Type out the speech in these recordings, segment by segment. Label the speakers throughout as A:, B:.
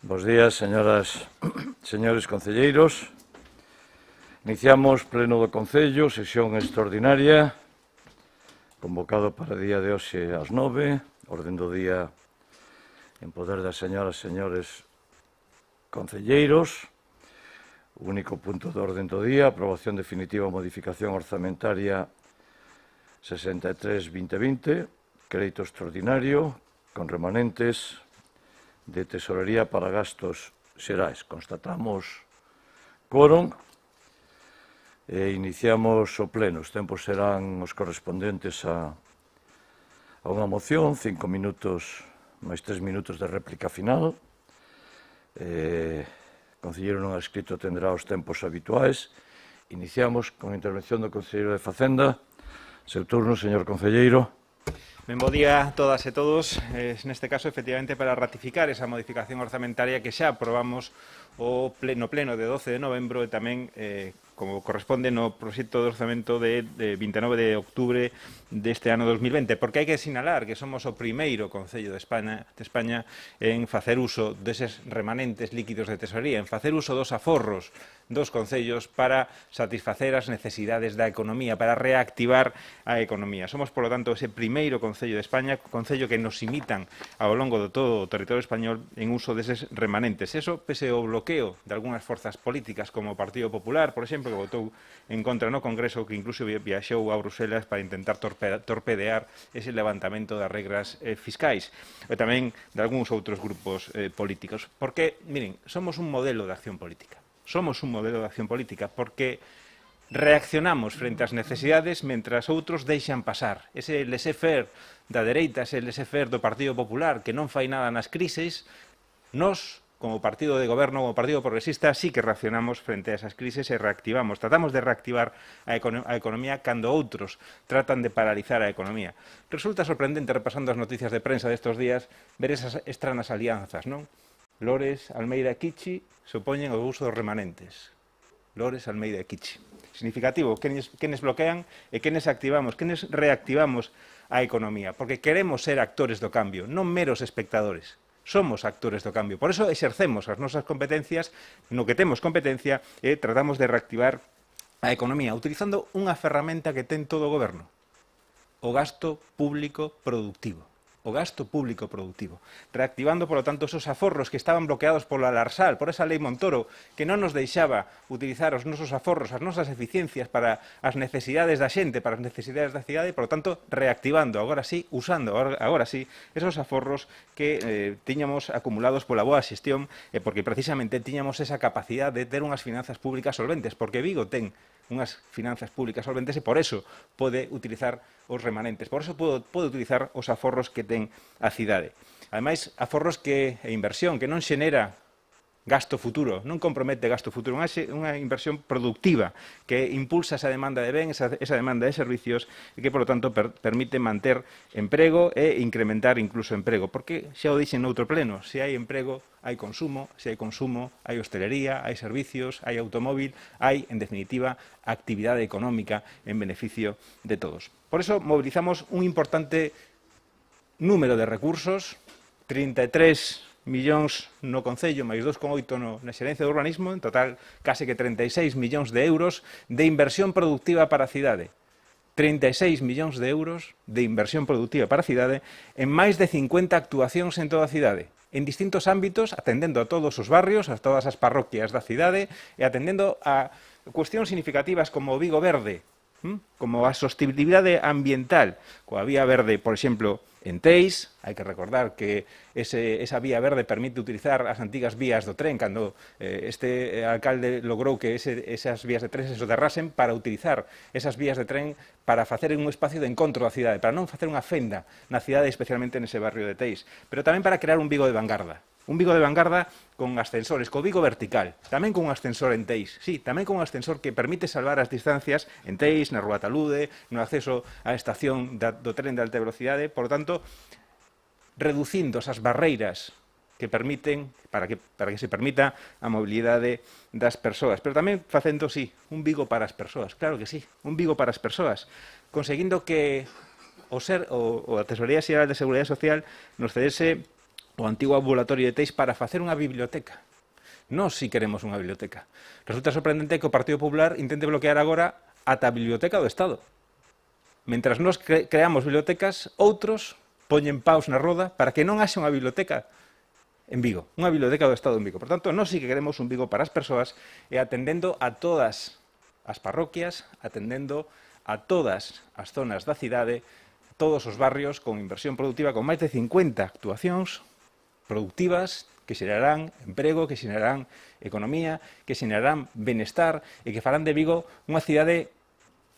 A: Bos días, señoras, señores concelleiros. Iniciamos pleno do Concello, sesión extraordinaria, convocado para o día de hoxe ás 9, orden do día en poder das señoras e señores concelleiros. O único punto de orden do día, aprobación definitiva ou modificación orzamentaria 63-2020, crédito extraordinario, con remanentes de tesorería para gastos xerais. Constatamos quórum e iniciamos o pleno. Os tempos serán os correspondentes a unha moción, 5 minutos máis 3 minutos de réplica final. O concelleiro non ha escrito tendrá os tempos habituais. Iniciamos con a intervención do concelleiro de Facenda. Seu turno, señor concelleiro.
B: Ben, bo día a todas e todos. Neste caso, efectivamente, para ratificar esa modificación orzamentaria que xa aprobamos o pleno de 12 de novembro e tamén, como corresponde no proxecto de orzamento de 29 de octubre deste ano 2020, porque hai que sinalar que somos o primeiro Concello de España en facer uso deses remanentes líquidos de tesorería, en facer uso dos aforros dos concellos para satisfacer as necesidades da economía, para reactivar a economía. Somos, por lo tanto, ese primeiro Concello de España, concello que nos imitan ao longo de todo o territorio español en uso deses remanentes. Eso, pese ao bloqueo de algunhas forzas políticas, como o Partido Popular, por exemplo, que votou en contra no Congreso, que incluso viaxou a Bruselas para intentar torpedear ese levantamento das regras fiscais, e tamén de algúns outros grupos políticos. Porque, miren, somos un modelo de acción política. Somos un modelo de acción política porque reaccionamos frente ás necesidades mentras outros deixan pasar. Ese laissez-faire da dereita, ese laissez-faire do Partido Popular que non fai nada nas crises, nós, como partido de goberno, como partido progresista, sí que reaccionamos frente a esas crises e reactivamos. Tratamos de reactivar a economía cando outros tratan de paralizar a economía. Resulta sorprendente, repasando as noticias de prensa destes días, ver esas estranas alianzas, non? Lores, Almeida e Kichi se opoñen ao uso dos remanentes. Lores, Almeida e Kichi. Significativo, quenes bloquean e quenes activamos, quenes reactivamos a economía, porque queremos ser actores do cambio, non meros espectadores. Somos actores do cambio. Por eso exercemos as nosas competencias no que temos competencia e tratamos de reactivar a economía utilizando unha ferramenta que ten todo o goberno, o gasto público productivo. O gasto público productivo, reactivando, por lo tanto, esos aforros que estaban bloqueados pola Larsal, por esa lei Montoro, que non nos deixaba utilizar os nosos aforros, as nosas eficiencias para as necesidades da xente, para as necesidades da cidade, e, por lo tanto, reactivando, agora sí, usando, agora sí, esos aforros que tiñamos acumulados pola boa xestión, porque precisamente tiñamos esa capacidade de ter unhas finanzas públicas solventes, porque Vigo ten unhas finanzas públicas solventes e por eso pode utilizar os remanentes, por eso pode utilizar os aforros que ten a cidade. Ademais, aforros e inversión que non xenera gasto futuro, non compromete gasto futuro, unha inversión productiva que impulsa esa demanda de bens, esa demanda de servicios e que, por lo tanto, permite manter emprego e incrementar incluso emprego. Porque, xa o dixen noutro pleno, se hai emprego, hai consumo, se hai consumo, hai hostelería, hai servicios, hai automóvil, hai, en definitiva, actividade económica en beneficio de todos. Por eso, mobilizamos un importante número de recursos, 33 millóns no Concello, máis 2,8 na Xerencia de Urbanismo, en total, case que 36 millóns de euros de inversión productiva para a cidade. 36 millóns de euros de inversión productiva para a cidade en máis de 50 actuacións en toda a cidade, en distintos ámbitos, atendendo a todos os barrios, a todas as parroquias da cidade e atendendo a cuestións significativas como o Vigo Verde, como a sostenibilidade ambiental, coa Vía Verde, por exemplo, en Teis. Hai que recordar que esa vía verde permite utilizar as antigas vías do tren cando este alcalde logrou que esas vías de tren se soterrasen para utilizar esas vías de tren para facer un espacio de encontro da cidade, para non facer unha fenda na cidade, especialmente nese barrio de Teis, pero tamén para crear un Vigo de vanguarda. Un Vigo de vanguarda con ascensores, co Vigo vertical, tamén con un ascensor en Teis, sí, tamén con un ascensor que permite salvar as distancias en Teis, na Rúa Talude, no acceso á estación do tren de alta velocidade, por lo tanto, reducindo esas barreiras que permiten, para que se permita a mobilidade das persoas. Pero tamén facendo, sí, un Vigo para as persoas, claro que sí, un Vigo para as persoas, conseguindo que a Tesorería Xeral de Seguridade Social nos cedese o antigo ambulatorio de Teix para facer unha biblioteca. Nós si queremos unha biblioteca. Resulta sorprendente que o Partido Popular intente bloquear agora ata a Biblioteca do Estado. Mentras nós creamos bibliotecas, outros poñen paus na roda para que non haxa unha biblioteca en Vigo, unha biblioteca do Estado en Vigo. Por tanto, nós sí que queremos un Vigo para as persoas e atendendo a todas as parroquias, atendendo a todas as zonas da cidade, todos os barrios con inversión productiva, con máis de 50 actuacións productivas que xerarán emprego, que xerarán economía, que xerarán benestar e que farán de Vigo unha cidade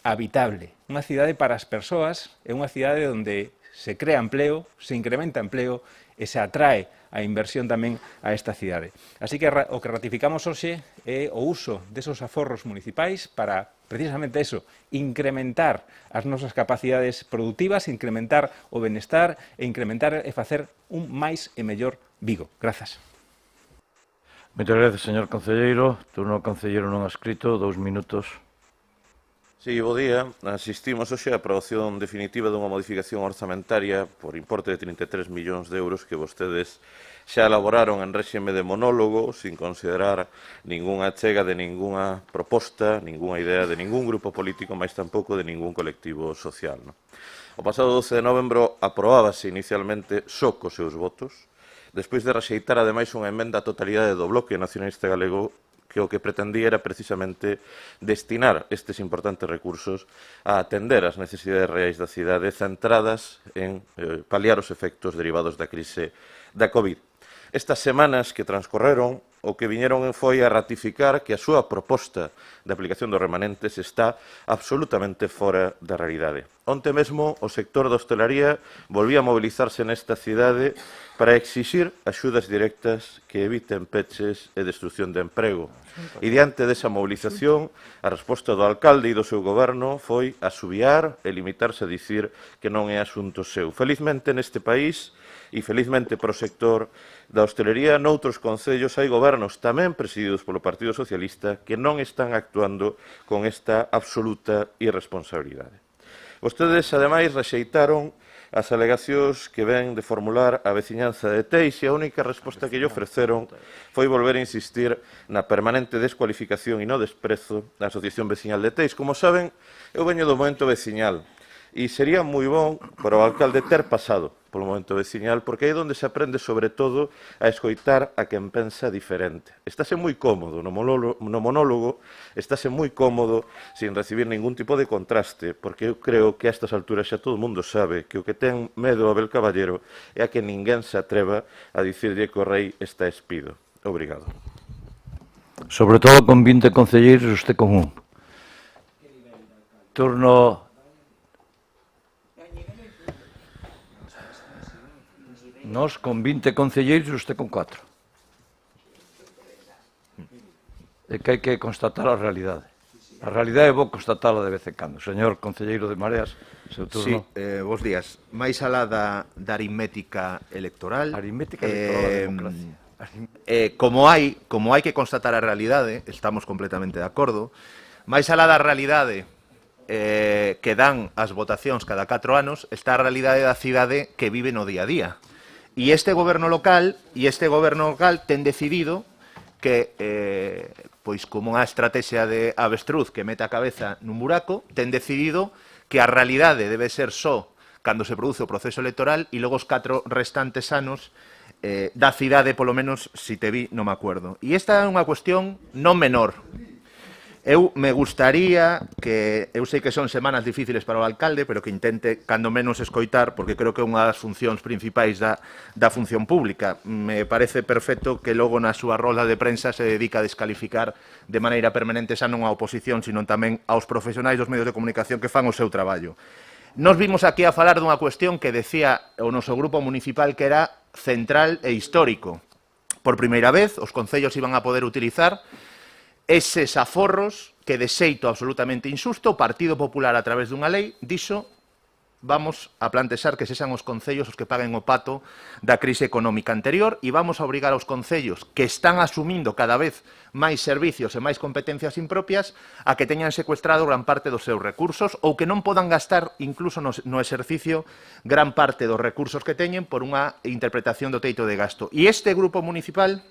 B: habitable, unha cidade para as persoas e unha cidade onde se crea empleo, se incrementa empleo e se atrae a inversión tamén a esta cidade. Así que o que ratificamos hoxe é o uso desos aforros municipais para, precisamente eso, incrementar as nosas capacidades productivas, incrementar o benestar e incrementar e facer un máis e mellor Vigo. Grazas.
A: Moitas gracias, señor concelleiro. Turno ao concelleiro non adscrito, 2 minutos.
C: Sí, bo día. Asistimos hoxe á aprobación definitiva dunha modificación orzamentaria por importe de 33 millóns de euros que vostedes xa elaboraron en réxime de monólogo, sin considerar ningunha achega de ningunha proposta, ningunha idea de ningún grupo político, máis tampouco de ningún colectivo social. O pasado 12 de novembro aprobábase inicialmente só cos seus votos, despois de rexeitar ademais unha emenda á totalidade do Bloque Nacionalista Galego que o que pretendía era precisamente destinar estes importantes recursos a atender as necesidades reais da cidade centradas en paliar os efectos derivados da crise da COVID. Estas semanas que transcorreron, o que viñeron foi a ratificar que a súa proposta de aplicación dos remanentes está absolutamente fora da realidade. Onte mesmo, o sector da hostelería volvía a mobilizarse nesta cidade para exixir axudas directas que eviten peches e destrucción de emprego. E diante desa mobilización, a resposta do alcalde e do seu goberno foi asubiar e limitarse a dicir que non é asunto seu. Felizmente, neste país, e felizmente para o sector da hostelería, noutros concellos hai gobernos tamén presididos polo Partido Socialista que non están actuando con esta absoluta irresponsabilidade. Vostedes, ademais, rexeitaron as alegacións que ven de formular a veciñanza de Teix e a única resposta que lle ofreceron foi volver a insistir na permanente descualificación e no desprezo da Asociación Veciñal de Teix. Como saben, eu veño do momento veciñal e sería moi bon para o alcalde ter pasado polo momento veciñal, porque é onde se aprende, sobre todo, a escoitar a quen pensa diferente. Estáse moi cómodo no monólogo, estáse moi cómodo sin recibir ningún tipo de contraste, porque eu creo que a estas alturas xa todo o mundo sabe que o que ten medo a Abel Caballero é a que ninguén se atreva a dicirlle que o rei está espido. Obrigado.
A: Sobre todo con 20 concelleiros, usted con un. Turno... Nós con 20 concelleiros, usted con 4. É que hai que constatar a realidade. A realidade é bo constatala de vez en cando. Señor concelleiro de Mareas, seu turno.
D: Sí, bos días. Máis alá da aritmética electoral...
A: Aritmética electoral da democracia.
D: Como hai que constatar a realidade, estamos completamente de acordo, máis alá da realidade que dan as votacións cada 4 anos, está a realidade da cidade que vive no día a día. E este goberno local ten decidido que, pois como unha estrategia de avestruz que mete a cabeza nun buraco, ten decidido que a realidade debe ser só cando se produce o proceso electoral e logo os 4 restantes anos da cidade, polo menos, si te vi, non me acuerdo. E esta é unha cuestión non menor. Eu me gustaría que, eu sei que son semanas difíciles para o alcalde, pero que intente, cando menos, escoitar, porque creo que é unha das funcións principais da función pública. Me parece perfecto que logo na súa roda de prensa se dedica a descalificar de maneira permanente xa non a oposición, sino tamén aos profesionais dos medios de comunicación que fan o seu traballo. Nos vimos aquí a falar dunha cuestión que decía o noso grupo municipal que era central e histórico. Por primeira vez, os concellos iban a poder utilizar eses aforros que, de xeito absolutamente injusto, o Partido Popular, a través dunha lei, dixo vamos a plantexar que sexan os concellos os que paguen o pato da crise económica anterior e vamos a obrigar aos concellos que están asumindo cada vez máis servicios e máis competencias impropias a que teñan secuestrado gran parte dos seus recursos ou que non podan gastar incluso no exercicio gran parte dos recursos que teñen por unha interpretación do teito de gasto. E este grupo municipal,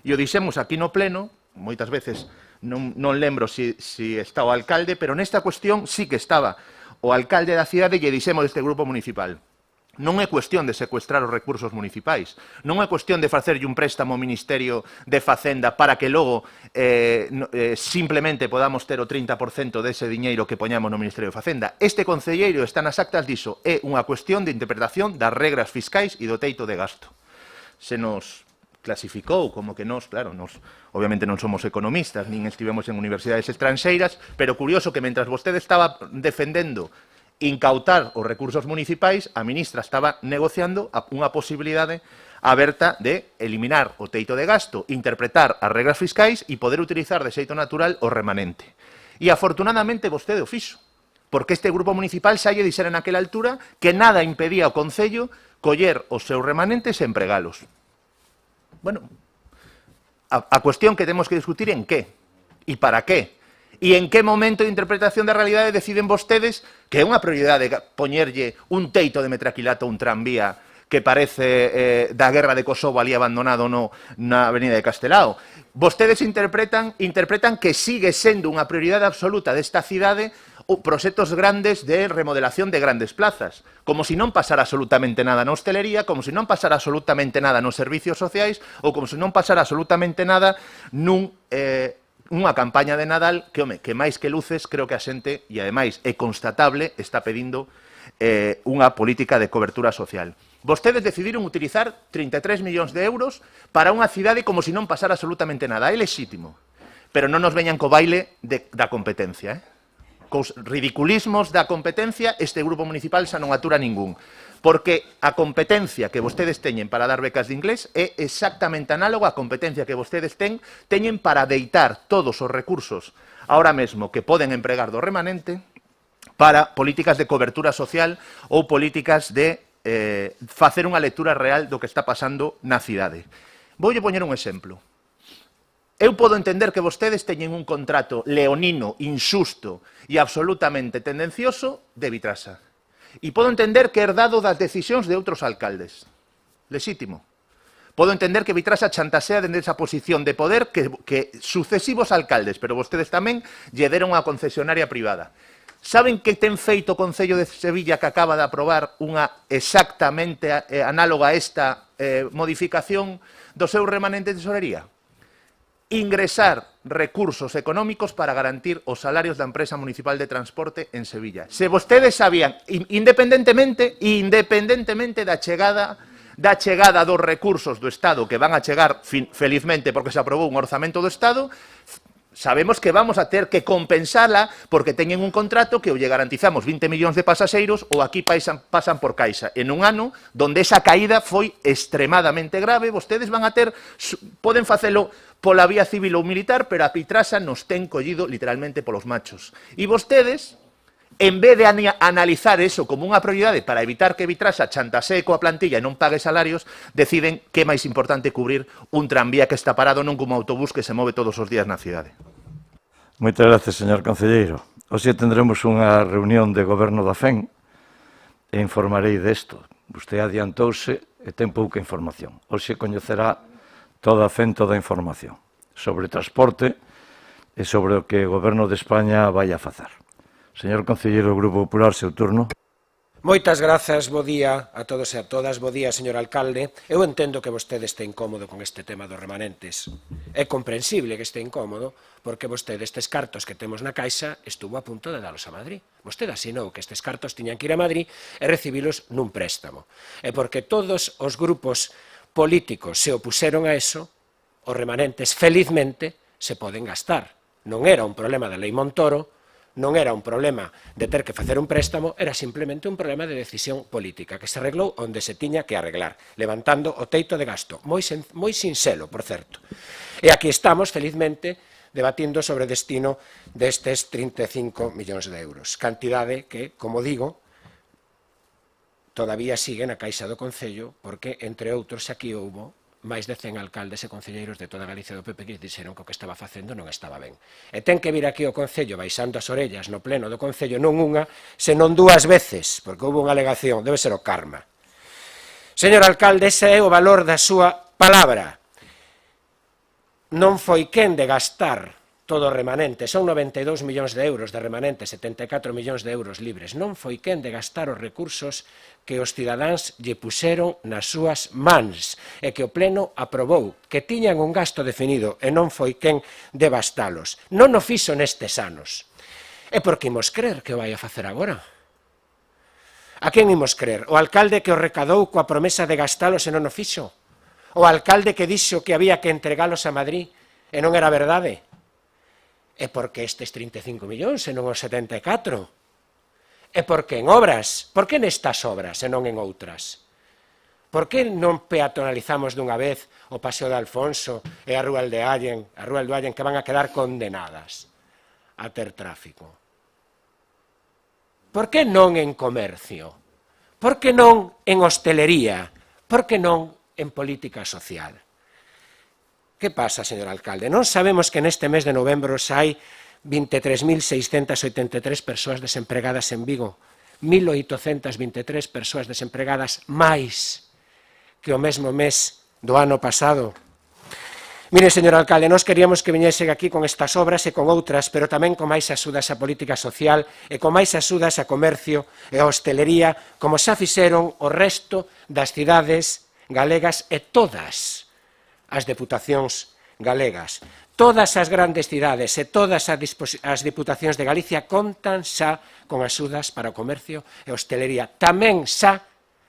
D: e o dixemos aquí no pleno, moitas veces non lembro si está o alcalde, pero nesta cuestión sí que estaba o alcalde da cidade lle dixemos deste grupo municipal. Non é cuestión de secuestrar os recursos municipais, non é cuestión de facerlle un préstamo ao Ministerio de Facenda para que logo simplemente podamos ter o 30% dese diñeiro que poñamos no Ministerio de Facenda. Este concelleiro está nas actas diso, é unha cuestión de interpretación das regras fiscais e do teito de gasto. Se nos clasificou como que nós, claro, obviamente non somos economistas, nin estivemos en universidades estranxeiras, pero curioso que mentras vostede estaba defendendo incautar os recursos municipais, a ministra estaba negociando unha posibilidade aberta de eliminar o teito de gasto, interpretar as regras fiscais e poder utilizar de xeito natural o remanente. E afortunadamente vostede o fixo, porque este grupo municipal xa lle dixera naquela altura que nada impedía ao Concello coller os seus remanentes e empregalos. Bueno, a cuestión que temos que discutir en qué e para qué e en que momento de interpretación da realidade deciden vostedes que é unha prioridade poñerlle un teito de metraquilato a un tranvía que parece da guerra de Kosovo ali abandonado na avenida de Castelao. Vostedes interpretan que sigue sendo unha prioridade absoluta desta cidade proxectos grandes de remodelación de grandes plazas, como se non pasara absolutamente nada na hostelería, como se non pasara absolutamente nada nos servicios sociais ou como se non pasara absolutamente nada nunha campaña de Nadal que, home, que máis que luces, creo que a xente, e ademais é constatable, está pedindo unha política de cobertura social. Vostedes decidiron utilizar 33 millóns de euros para unha cidade como se non pasara absolutamente nada. É lexítimo, pero non nos veñan co baile da competencia, cos ridiculismos da competencia, este grupo municipal xa non atura ningún. Porque a competencia que vostedes teñen para dar becas de inglés é exactamente análoga á competencia que vostedes teñen para deitar todos os recursos ahora mesmo que poden empregar do remanente para políticas de cobertura social ou políticas de facer unha lectura real do que está pasando na cidade. Voulle poñer un exemplo. Eu podo entender que vostedes teñen un contrato leonino, injusto e absolutamente tendencioso de Vitrasa. E podo entender que é herdado das decisións de outros alcaldes. Lexítimo. Podo entender que Vitrasa chantasea dende esa posición de poder que sucesivos alcaldes, pero vostedes tamén lle deron a concesionaria privada. Saben que ten feito o Concello de Sevilla que acaba de aprobar unha exactamente análoga a esta modificación do seu remanente de tesorería? Ingresar recursos económicos para garantir os salarios da empresa municipal de transporte en Sevilla. Se vostedes sabían, independentemente da chegada dos recursos do Estado que van a chegar felizmente porque se aprobou un orzamento do Estado, sabemos que vamos a ter que compensala porque teñen un contrato que ou lle garantizamos 20 millóns de pasaxeiros ou aquí pasan por Caixa. En un ano donde esa caída foi extremadamente grave, vostedes van a ter, poden facelo pola vía civil ou militar, pero a Vitrasa nos ten collido literalmente polos machos. E vostedes, en vez de analizar eso como unha prioridade para evitar que Vitrasa chantasee coa plantilla e non pague salarios, deciden que é máis importante cubrir un tranvía que está parado non como autobús que se move todos os días na cidade.
A: Moitas gracias, señor concelleiro. Hoxe tendremos unha reunión de goberno da FEN e informarei desto. Vostede adiantouse e ten pouca información. Hoxe coñecerá toda a FEN, toda a información sobre transporte e sobre o que o Goberno de España vai a facer. Señor concelleiro do Grupo Popular, seu turno.
E: Moitas grazas, bo día a todos e a todas, bo día, señor alcalde. Eu entendo que vostede este incómodo con este tema dos remanentes. É comprensible que este incómodo, porque vostede estes cartos que temos na Caixa estuvo a punto de dalos a Madrid. Vostede asinou que estes cartos tiñan que ir a Madrid e recibilos nun préstamo. E porque todos os grupos políticos se opuseron a eso, os remanentes, felizmente, se poden gastar. Non era un problema da Lei Montoro, non era un problema de ter que facer un préstamo, era simplemente un problema de decisión política, que se arreglou onde se tiña que arreglar, levantando o teito de gasto, moi sinxelo, por certo. E aquí estamos, felizmente, debatindo sobre o destino destes 35 millóns de euros, cantidade que, como digo, todavía sigue na Caixa do Concello, porque, entre outros, aquí houbo máis de 100 alcaldes e concelleiros de toda Galicia do PP que dixeron que o que estaba facendo non estaba ben. E ten que vir aquí o Concello baixando as orellas no pleno do Concello non unha, senón dúas veces, porque houve unha alegación, debe ser o karma. Señor alcalde, ese é o valor da súa palabra. Non foi quen de gastar todo o remanente, son 92 millóns de euros de remanente, 74 millóns de euros libres. Non foi quen de gastar os recursos que os cidadáns lle puxeron nas súas mans e que o Pleno aprobou, que tiñan un gasto definido e non foi quen de bastalos. Non o fixo nestes anos. E por que imos crer que o vai a facer agora? A quen imos crer? O alcalde que o recadou coa promesa de gastalos e non o fixo? O alcalde que dixo que había que entregalos a Madrid e non era verdade? E por que estes 35 millóns e non os 74? E por que en obras? Por que nestas obras e non en outras? Por que non peatonalizamos dunha vez o Paseo de Alfonso e a Rúa de Allen, que van a quedar condenadas a ter tráfico? Por que non en comercio? Por que non en hostelería? Por que non en política social? Que pasa, señor alcalde? Non sabemos que neste mes de novembro hai 23.683 persoas desempregadas en Vigo, 1.823 persoas desempregadas máis que o mesmo mes do ano pasado. Mire, señor alcalde, nós queríamos que viñese aquí con estas obras e con outras, pero tamén con máis axudas á política social e con máis axudas a comercio e a hostelería, como xa fixeron o resto das cidades galegas e todas as deputacións galegas. Todas as grandes cidades e todas as diputacións de Galicia contan xa con axudas para o comercio e hostelería. Tamén xa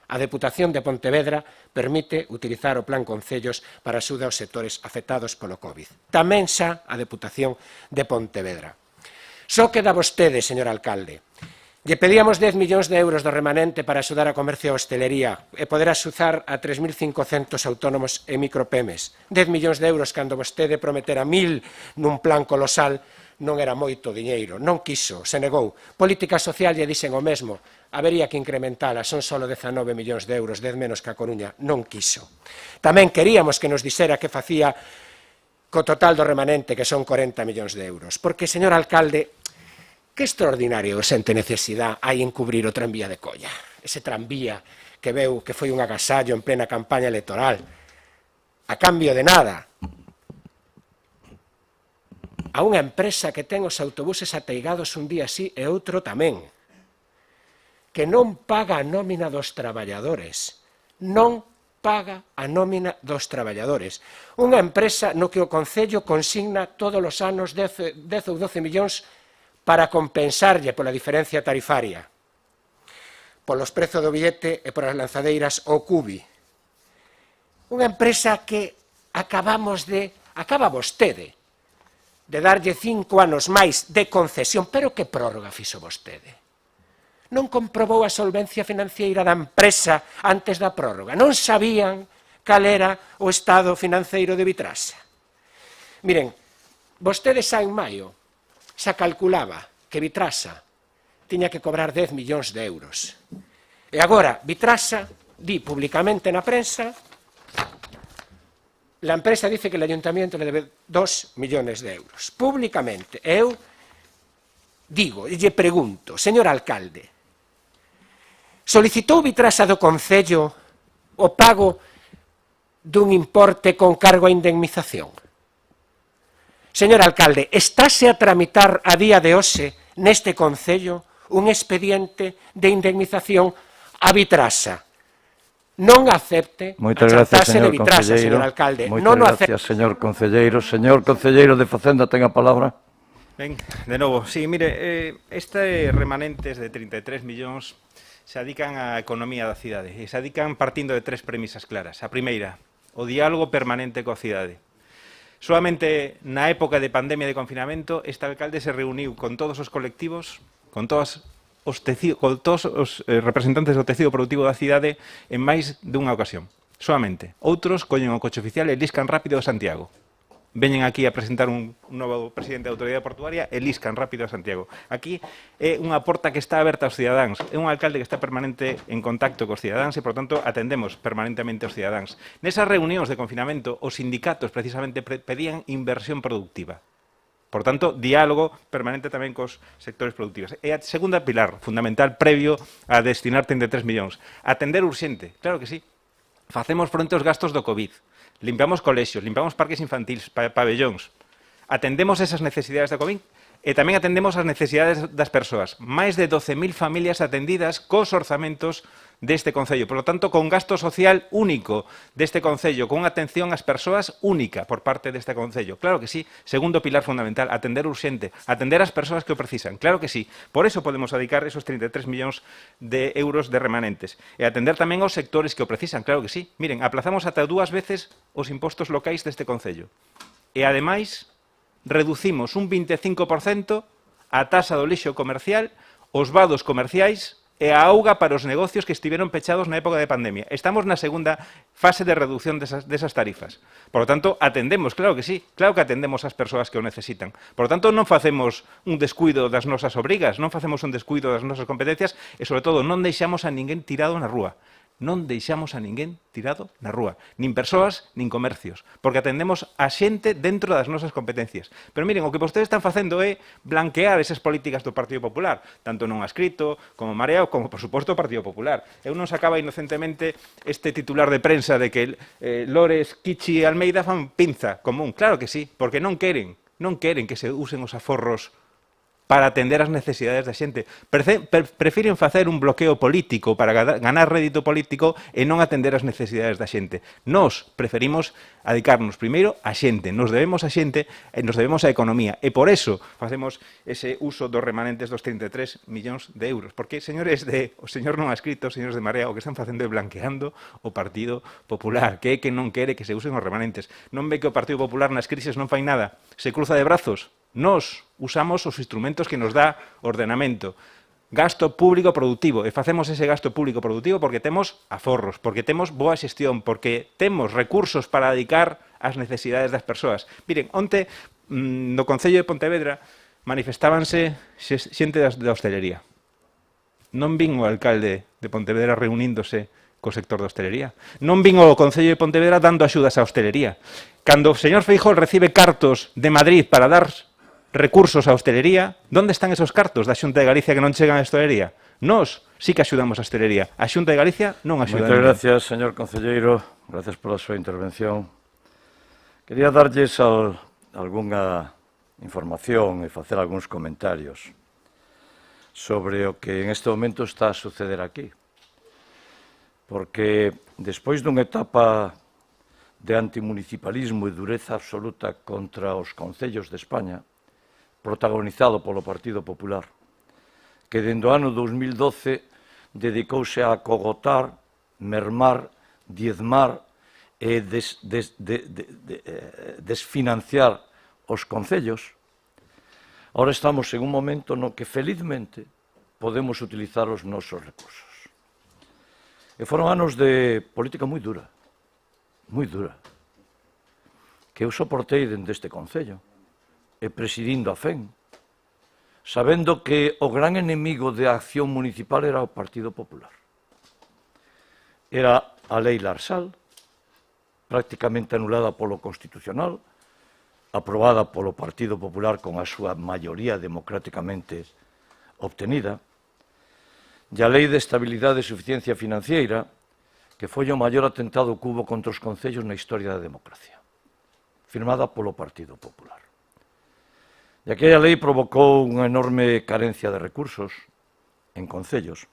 E: a Deputación de Pontevedra permite utilizar o Plan Concellos para axuda aos sectores afectados polo COVID. Tamén xa a Deputación de Pontevedra. Só queda vostede, señor alcalde. Lle pedíamos 10 millóns de euros do remanente para axudar a comercio e a hostelería e poder axudar a 3.500 autónomos e micropemes. 10 millóns de euros cando vostede prometera 1.000 nun plan colosal non era moito diñeiro, non quiso, se negou. Política social lle dixen o mesmo, habería que incrementala, son só 19 millóns de euros, 10 menos que a Coruña, non quiso. Tamén queríamos que nos dixera que facía co total do remanente, que son 40 millóns de euros, porque, señor alcalde, que extraordinario sente necesidade hai en cubrir o tranvía de Colla. Ese tranvía que veu que foi un agasallo en plena campaña electoral, a cambio de nada. A unha empresa que ten os autobuses ateigados un día sí e outro tamén. Que non paga a nómina dos traballadores. Non paga a nómina dos traballadores. Unha empresa no que o Concello consigna todos os anos 10 ou 12 millóns para compensarlle pola diferencia tarifaria, polos prezos do billete e polas lanzadeiras ao cubi. Unha empresa que acaba vostede de darlle 5 anos máis de concesión, pero que prórroga fixo vostede? Non comprobou a solvencia financiera da empresa antes da prórroga, non sabían cal era o estado financeiro de Vitrasa. Miren, vostede xa en maio xa calculaba que Vitrasa tiña que cobrar 10 millóns de euros. E agora Vitrasa di públicamente na prensa, la empresa dice que el ayuntamiento le debe 2 millones de euros. Públicamente. E eu digo, e lle pregunto, señor alcalde, solicitou Vitrasa do Concello o pago dun importe con cargo a indemnización? Señor alcalde, estáse a tramitar a día de hoxe neste Concello un expediente de indemnización a Vitrasa. Non acepte a chantaxe de Vitrasa, señor alcalde.
A: Moitas gracias, señor concelleiro. Señor concelleiro de Facenda, ten a palabra.
B: Ben, de novo, sí, mire, este remanentes de 33 millóns se adican á economía da cidade e se adican partindo de tres premisas claras. A primeira, o diálogo permanente coa cidade. Solamente na época de pandemia de confinamento, este alcalde se reuniu con todos os colectivos, con todos os representantes do tecido productivo da cidade en máis dunha ocasión. Solamente. Outros collen o coche oficial e liscan rápido a Santiago. veñen aquí a presentar un novo presidente da Autoridade Portuaria e liscan rápido a Santiago. Aquí é unha porta que está aberta aos cidadáns, é un alcalde que está permanente en contacto cos cidadáns e, por tanto, atendemos permanentemente aos cidadáns. Nesas reunións de confinamento, os sindicatos precisamente pedían inversión productiva. Por tanto, diálogo permanente tamén cos sectores productivos. E a segunda pilar, fundamental, previo a destinar 33 millóns. Atender urxente, claro que sí. Facemos fronte aos gastos do COVID. Limpiamos colexios, limpiamos parques infantiles, pabellóns. Atendemos esas necesidades da COVID e tamén atendemos as necesidades das persoas. Máis de 12.000 familias atendidas cos orzamentos deste Concello. Por lo tanto, con gasto social único deste Concello, con unha atención ás persoas única por parte deste Concello. Claro que sí. Segundo pilar fundamental, atender urxente, atender as persoas que o precisan. Claro que sí. Por eso podemos dedicar esos 33 millóns de euros de remanentes. E atender tamén aos sectores que o precisan. Claro que sí. Miren, aplazamos ata 2 veces os impostos locais deste Concello. E, ademais, reducimos un 25% a taxa do lixo comercial, os vados comerciais e a auga para os negocios que estiveron pechados na época de pandemia. Estamos na segunda fase de reducción desas tarifas. Por lo tanto, atendemos, claro que sí, claro que atendemos ás persoas que o necesitan. Por lo tanto, non facemos un descuido das nosas obrigas, non facemos un descuido das nosas competencias e, sobre todo, non deixamos a ninguén tirado na rúa. Non deixamos a ninguén tirado na rúa, nin persoas, nin comercios, porque atendemos a xente dentro das nosas competencias. Pero miren, o que vostedes están facendo é blanquear esas políticas do Partido Popular, tanto non Adscrito, como Marea, como, por suposto, o Partido Popular. Eu non sacaba inocentemente este titular de prensa de que Lores, Kichi e Almeida fan pinza común. Claro que sí, porque non queren que se usen os aforros para atender as necesidades da xente. Prefiren facer un bloqueo político para ganar rédito político e non atender as necesidades da xente. Nós preferimos dedicarnos primeiro a xente, nos debemos a xente e nos debemos a economía. E por eso facemos ese uso dos remanentes dos 33 millóns de euros. Porque, señores o señor non Adscrito, señores de Marea, o que están facendo é blanqueando o Partido Popular, que é que non quere que se usen os remanentes. Non ve que o Partido Popular nas crises non fai nada, se cruza de brazos. Nós usamos os instrumentos que nos dá o ordenamento. Gasto público productivo. E facemos ese gasto público productivo porque temos aforros, porque temos boa xestión, porque temos recursos para dedicar ás necesidades das persoas. Miren, onte, no Concello de Pontevedra, manifestábanse xente da hostelería. Non vin o alcalde de Pontevedra reuníndose co sector da hostelería. Non vin o Concello de Pontevedra dando axudas á hostelería. Cando o señor Feijóo recibe cartos de Madrid para dar recursos á hostelería, onde están esos cartos da Xunta de Galicia que non chegan á hostelería? Nós sí que axudamos a hostelería. A Xunta de Galicia non axuda.
A: Moitas gracias, señor concelleiro. Gracias pola súa intervención. Quería darlles algunha información e facer algúns comentarios sobre o que en este momento está a suceder aquí. Porque despois dunha etapa de antimunicipalismo e dureza absoluta contra os concellos de España, protagonizado polo Partido Popular, que dende o ano 2012 dedicouse a cogotar, mermar, diezmar e desfinanciar os concellos. Ahora estamos en un momento no que, felizmente, podemos utilizar os nosos recursos. E foron anos de política moi dura, que eu soportei dende este concello, e presidindo a FEN, sabendo que o gran enemigo de acción municipal era o Partido Popular. Era a lei Larsal, prácticamente anulada polo Constitucional, aprobada polo Partido Popular con a súa maioría democráticamente obtenida, e a lei de estabilidade e suficiencia financiera, que foi o maior atentado que hubo contra os concellos na historia da democracia, firmada polo Partido Popular. E aquella lei provocou unha enorme carencia de recursos en concellos,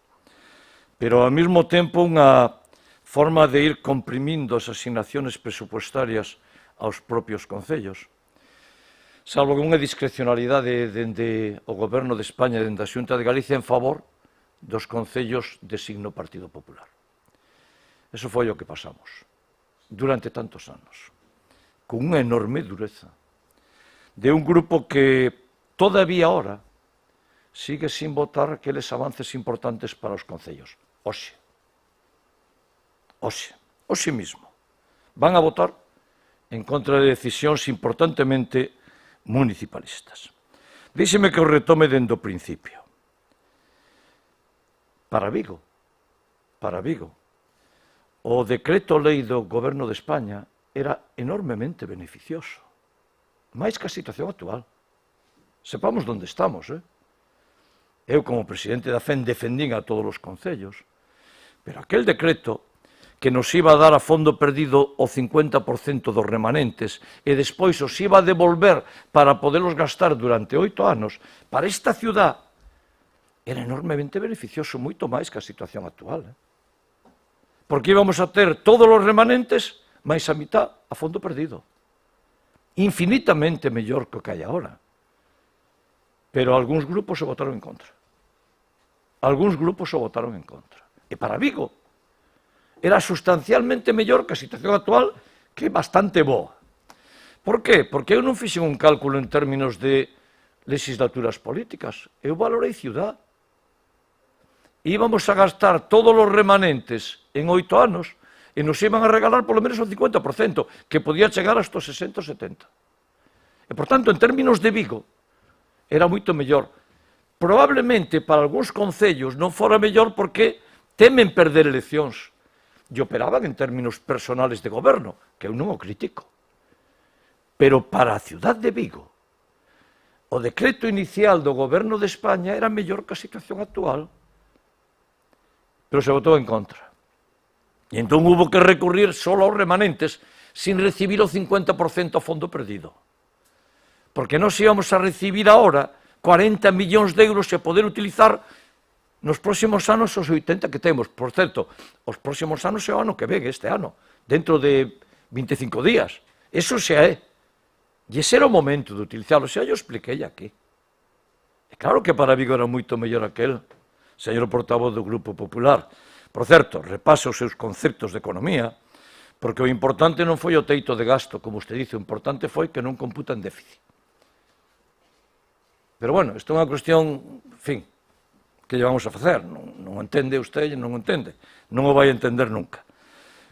A: pero ao mesmo tempo unha forma de ir comprimindo as asignaciones presupuestarias aos propios concellos, salvo unha discrecionalidade dende o Goberno de España e dende a Xunta de Galicia en favor dos concellos de signo Partido Popular. Eso foi o que pasamos durante tantos anos, con unha enorme dureza de un grupo que todavía ahora sigue sin votar aqueles avances importantes para os concellos. Hoxe mismo van a votar en contra de decisións importantemente municipalistas. Díxeme que o retome dende o principio. Para Vigo, o decreto lei do Goberno de España era enormemente beneficioso, máis que a situación actual. Sepamos onde estamos, Eu, como presidente da FEN, defendín a todos os concellos, pero aquel decreto que nos iba a dar a fondo perdido o 50% dos remanentes e despois os iba a devolver para poderlos gastar durante 8 anos, para esta ciudad era enormemente beneficioso, moito máis que a situación actual. Porque íbamos a ter todos os remanentes máis a mitad a fondo perdido. Infinitamente mellor que o que hai agora. Pero algúns grupos o votaron en contra. E para Vigo era sustancialmente mellor que a situación actual, que é bastante boa. Por qué? Porque eu non fixen un cálculo en términos de legislaturas políticas. Eu valorei ciudad. Íbamos a gastar todos os remanentes en 8 anos e nos iban a regalar polo menos o 50%, que podía chegar hasta os 60 ou 70. E, por tanto, en términos de Vigo, era moito mellor. Probablemente para algúns concellos non fora mellor porque temen perder eleccións e operaban en términos personales de goberno, que eu non o critico. Pero para a ciudad de Vigo, o decreto inicial do Goberno de España era mellor que a situación actual, pero se votou en contra. E entón hubo que recurrir só aos remanentes sin recibir o 50% a fondo perdido. Porque nos íbamos a recibir ahora 40 millóns de euros e poder utilizar nos próximos anos os 80 que temos. Por certo, os próximos anos é o ano que ven, este ano, dentro de 25 días. Eso xa é. E ese era o momento de utilizarlo. Xa yo expliquei aquí. E claro que para Vigo era moito mellor aquel, señor portavoz do Grupo Popular. Por certo, repase os seus conceptos de economía, porque o importante non foi o teito de gasto, como usted dice, o importante foi que non computan déficit. Pero bueno, isto é unha cuestión, en fin, que lle vamos a facer? Non entende usted, non entende. Non o vai entender nunca.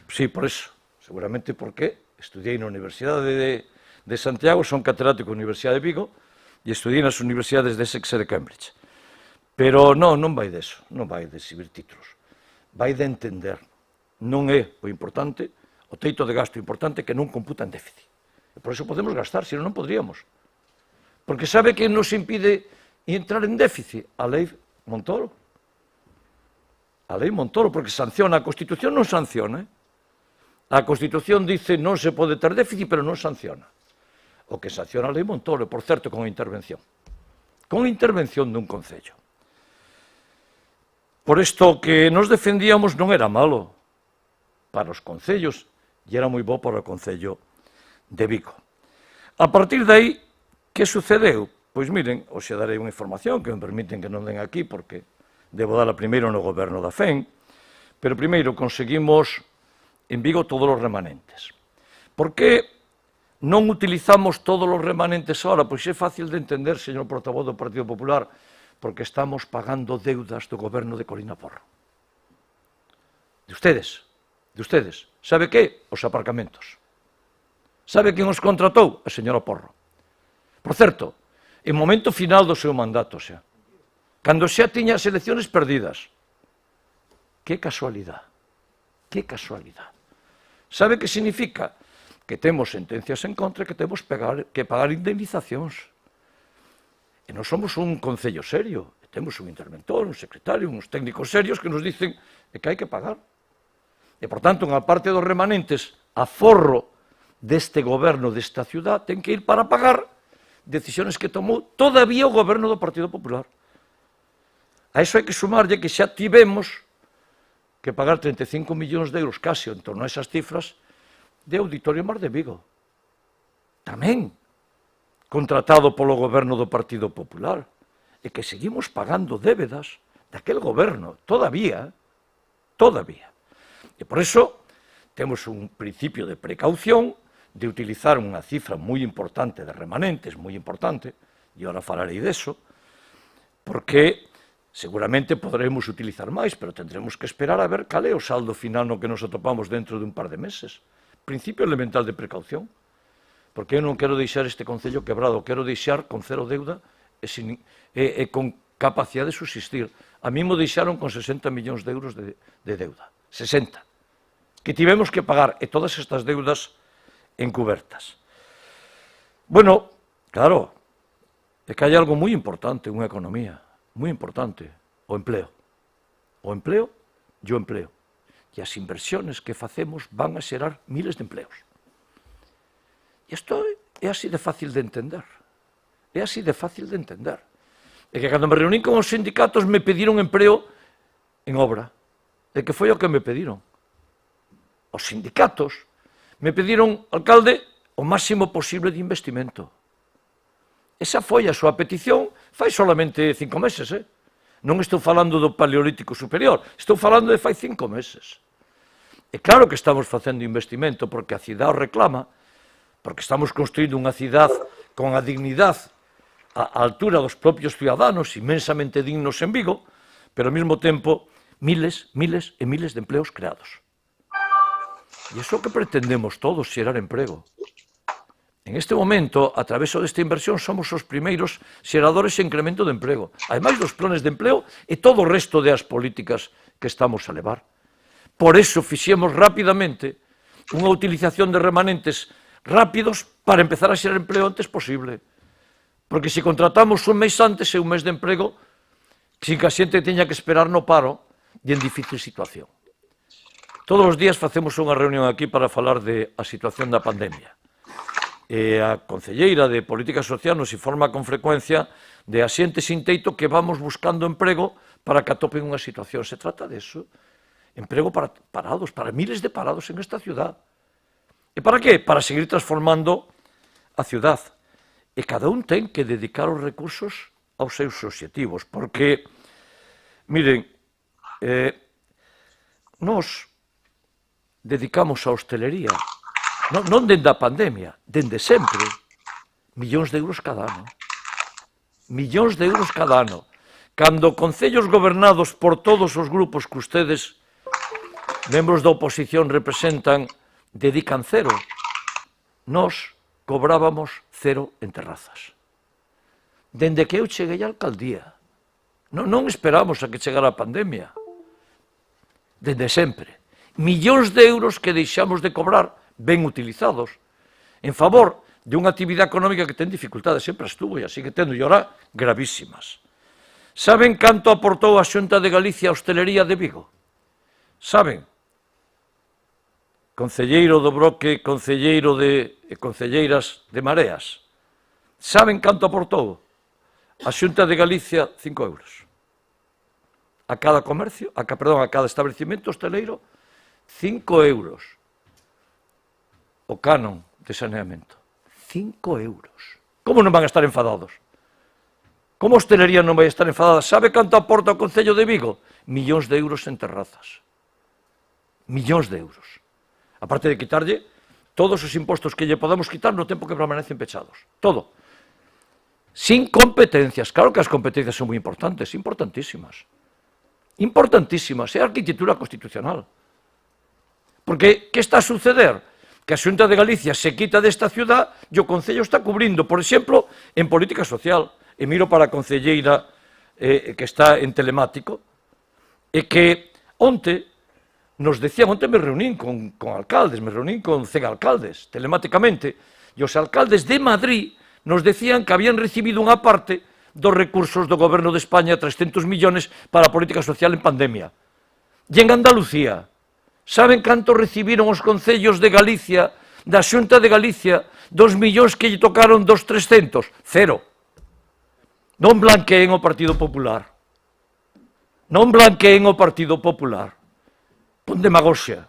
A: Sí, por eso. Seguramente porque estudiei na Universidade de Santiago, son catedrático da Universidade de Vigo e estudiei nas universidades de Essex e de Cambridge. Pero non vai deso, non vai de exhibir títulos. Vai de entender. Non é o importante, o teito de gasto importante que non computa en déficit. E por eso podemos gastar, senón non podríamos. Porque sabe que nos impide entrar en déficit? A lei Montoro. A lei Montoro, porque sanciona. A Constitución non sanciona. A Constitución dice non se pode ter déficit, pero non sanciona. O que sanciona a lei Montoro, por certo, con intervención. Con intervención dun concello. Por isto que nos defendíamos non era malo para os concellos e era moi bo para o concello de Vigo. A partir de aí, que sucedeu? Pois miren, hoxe darei unha información que me permiten que non den aquí porque debo dala primeiro no goberno da FEN, pero primeiro conseguimos en Vigo todos os remanentes. Por que non utilizamos todos os remanentes ahora? Pois é fácil de entender, señor portavoz do Partido Popular, porque estamos pagando deudas do goberno de Corina Porro. De ustedes. Sabe que? Os aparcamentos. Sabe quen os contratou? A señora Porro. Por certo, en momento final do seu mandato, xa. Cando xa tiña as elecciones perdidas. Que casualidade. Que casualidade. Sabe que significa? Que temos sentencias en contra e que temos que pagar indemnizacións. E non somos un concello serio. Temos un interventor, un secretario, uns técnicos serios que nos dicen que hai que pagar. E, por tanto, unha parte dos remanentes a forro deste goberno desta ciudad ten que ir para pagar decisiones que tomou todavía o goberno do Partido Popular. A iso hai que sumarlle que xa tivemos que pagar 35 millóns de euros, casi en torno a esas cifras, de Auditorio Mar de Vigo. Tamén contratado polo goberno do Partido Popular. E que seguimos pagando débedas daquel goberno, todavía. E por iso temos un principio de precaución de utilizar unha cifra moi importante de remanentes, moi importante, e ahora falarei deso, porque seguramente poderemos utilizar máis, pero tendremos que esperar a ver cal é o saldo final no que nos atopamos dentro de un par de meses. Principio elemental de precaución. porque eu non quero deixar este Concello quebrado, quero deixar con cero deuda e con capacidade de subsistir. A mí me deixaron con 60 millóns de euros de deuda, 60, que tivemos que pagar, e todas estas deudas encubertas. Bueno, claro, é que hai algo moi importante, unha economía, moi importante, o empleo. O empleo e o empleo. E as inversiones que facemos van a xerar miles de empleos. E isto é así de fácil de entender. É así de fácil de entender. É que cando me reuní con os sindicatos me pediron empleo en obra. E que foi o que me pediron. Os sindicatos me pediron, alcalde, o máximo posible de investimento. Esa foi a súa petición fai solamente 5 meses, Non estou falando do Paleolítico Superior, estou falando de fai 5 meses. E claro que estamos facendo investimento porque a cidade o reclama, porque estamos construindo unha cidade con a dignidade á altura dos propios ciudadanos, inmensamente dignos en Vigo, pero ao mesmo tempo miles e miles de empleos creados. E iso que pretendemos todos, xerar emprego. En este momento, a través desta inversión, somos os primeiros xeradores e incremento de emprego. Ademais dos planes de empleo e todo o resto das políticas que estamos a levar. Por eso fixemos rapidamente unha utilización de remanentes rápidos para empezar a xerar empleo antes posible. Porque se contratamos un mes antes é un mes de emprego sin que a xente teña que esperar no paro e en difícil situación. Todos os días facemos unha reunión aquí para falar de a situación da pandemia. E a concelleira de Política Social nos informa con frecuencia de a xente sin teito que vamos buscando emprego para que atopen unha situación. Se trata de eso. Emprego para parados, para miles de parados en esta ciudad. E para qué? Para seguir transformando a ciudad. E cada un ten que dedicar os recursos aos seus obxectivos, porque, miren, nos dedicamos á hostelería, non dende a pandemia, dende sempre, millóns de euros cada ano. Millóns de euros cada ano. Cando concellos gobernados por todos os grupos que ustedes, membros da oposición, representan, dedican cero, nós cobrábamos cero en terrazas. Dende que eu cheguei á alcaldía. Non esperamos a que chegara a pandemia. Dende sempre. Millóns de euros que deixamos de cobrar ben utilizados en favor de unha actividade económica que ten dificultades, sempre estuvo e así que tendo, e ora gravísimas. Saben canto aportou a Xunta de Galicia a hostelería de Vigo? Saben? Concelleiro do Bloque, concelleiras de Mareas. Saben canto aportou? A Xunta de Galicia 5 euros. A cada comercio, a cada establecimento hosteleiro, 5 euros. O canon de saneamento. 5 euros. Como non van a estar enfadados? Como a hostelería non vai estar enfadada? Sabe canto aporta o Concello de Vigo? Millóns de euros en terrazas. Millóns de euros. Aparte de quitarlle todos os impostos que lle podamos quitar no tempo que permanecen pechados. Todo. Sin competencias. Claro que as competencias son moi importantes, importantísimas. Importantísimas. É a arquitectura constitucional. Porque, que está a suceder? Que a Xunta de Galicia se quita desta ciudad e o Concello está cubrindo, por exemplo, en política social. E miro para a concelleira que está en telemático, e que onte nos decían, onte me reunín con alcaldes, me reunín con 100 alcaldes, telemáticamente, e os alcaldes de Madrid nos decían que habían recibido unha parte dos recursos do Goberno de España, 300 millones para a política social en pandemia. E en Andalucía, saben canto recibiron os concellos de Galicia, da Xunta de Galicia, 2 millóns que lle tocaron dos 300? Cero. Non blanqueen o Partido Popular. Non blanqueen o Partido Popular. Con demagoxia.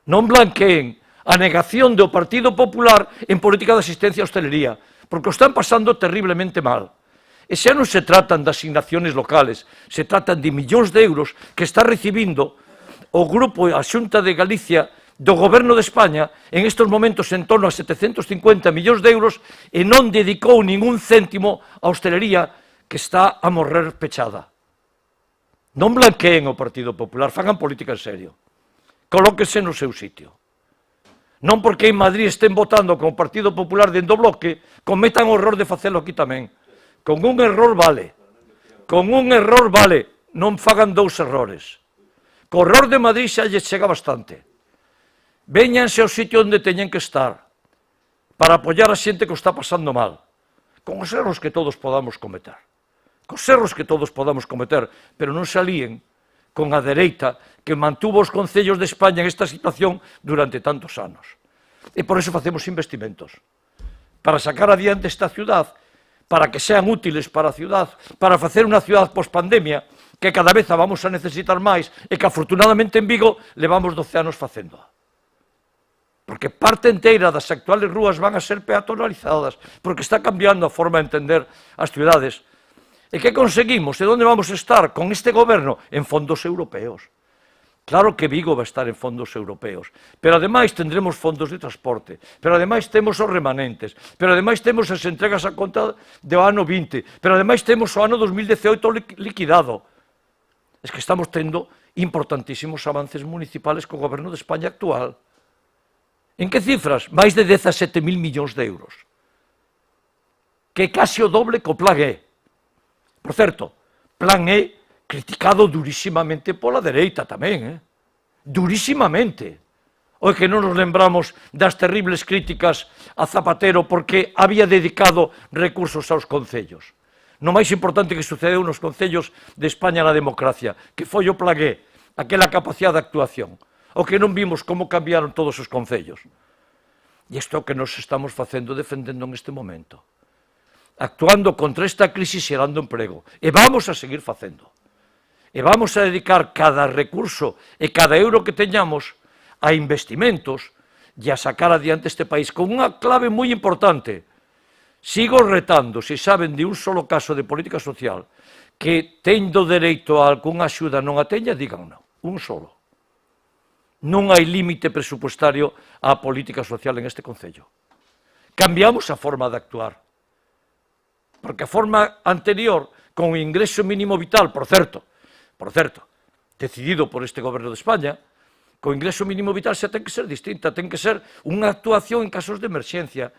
A: Non blanqueen a negación do Partido Popular en política de asistencia a hostelería, porque o están pasando terriblemente mal. E xa non se tratan de asignaciones locales, se tratan de millóns de euros que está recibindo o grupo, a Xunta de Galicia, do Goberno de España, en estes momentos en torno a 750 millóns de euros, e non dedicou ningún céntimo a hostelería que está a morrer pechada. Non blanqueen o Partido Popular, fagan política en serio. Colóquense no seu sitio. Non porque en Madrid estén votando con o Partido Popular dentro do bloque, cometan o error de facelo aquí tamén. Con un error vale. Con un error vale. Non fagan dous errores. Co error de Madrid xa lle chega bastante. Véñanse ao sitio onde teñen que estar para apoiar a xente que o está pasando mal. Con os erros que todos podamos cometer. Cos erros que todos podamos cometer, pero non se alíen con a dereita que mantuvo os concellos de España en esta situación durante tantos anos. E por eso facemos investimentos. Para sacar adiante esta ciudad, para que sean útiles para a ciudad, para facer unha ciudad pospandemia, que cada vez a vamos a necesitar máis e que afortunadamente en Vigo levamos 12 anos facendo. Porque parte enteira das actuales rúas van a ser peatonalizadas, porque está cambiando a forma de entender as ciudades. E que conseguimos? E onde vamos a estar con este goberno? En fondos europeos. Claro que Vigo va a estar en fondos europeos, pero ademais tendremos fondos de transporte, pero ademais temos os remanentes, pero ademais temos as entregas a conta do ano 20, pero ademais temos o ano 2018 liquidado. Es que estamos tendo importantísimos avances municipales co goberno de España actual. En que cifras? Máis de 17.000 millóns de euros. Que case o doble co Plan E. Por certo, Plan E criticado durísimamente pola dereita tamén, durísimamente. O que non nos lembramos das terribles críticas a Zapatero porque había dedicado recursos aos concellos. No máis importante que sucedeu nos concellos de España na democracia, que foi o Plan E, aquela capacidade de actuación. O que non vimos como cambiaron todos os concellos. E isto é o que nos estamos facendo defendendo en este momento. Actuando contra esta crisis e xerando emprego. E vamos a seguir facendo. E vamos a dedicar cada recurso e cada euro que teñamos a investimentos e a sacar adiante este país con unha clave moi importante. Sigo retando, se saben de un solo caso de política social que tendo dereito a algunha axuda non a teña, digan non, un solo. Non hai límite presupuestario á política social en este concello. Cambiamos a forma de actuar. Porque a forma anterior, con o ingreso mínimo vital, por certo, decidido por este goberno de España, co ingreso mínimo vital xa ten que ser distinta, ten que ser unha actuación en casos de emerxencia.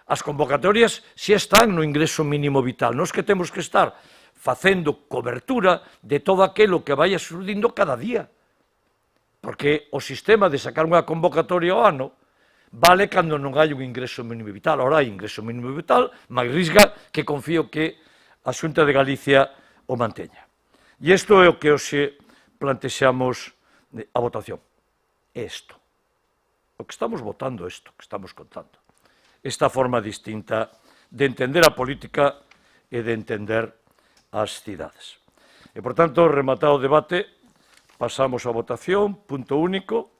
A: As convocatorias xa están no ingreso mínimo vital, nos que temos que estar facendo cobertura de todo aquilo que vaya surdindo cada día. Porque o sistema de sacar unha convocatoria ao ano vale cando non hai un ingreso mínimo vital. Ora hai ingreso mínimo vital, máis risga que confío que a Xunta de Galicia o manteña. E isto é o que hoxe plantexamos a votación. Isto. O que estamos votando, isto que estamos contando. Esta forma distinta de entender a política e de entender as cidades. E, por tanto, rematado o debate, pasamos á votación. Punto único.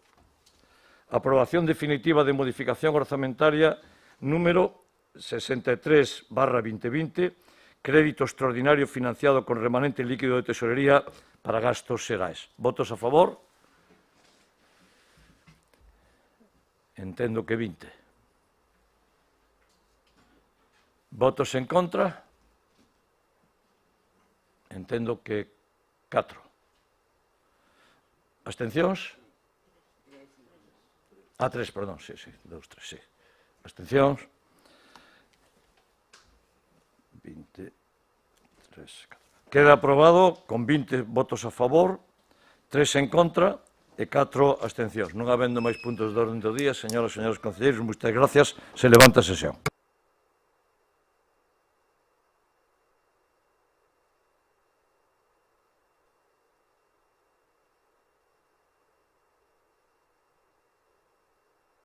A: Aprobación definitiva de modificación orzamentaria número 63/2020, crédito extraordinario financiado con remanente líquido de tesorería para gastos xerais. Votos a favor? Entendo que 20. Votos en contra? Entendo que 4. Abstencións? 3, perdón, sí, 2, 3, sí. Abstencións? 23. Queda aprobado con 20 votos a favor, 3 en contra e 4 abstencións. Non habendo máis puntos de orden do día, señoras e señores concelleiros, moitas gracias. Se levanta a sesión.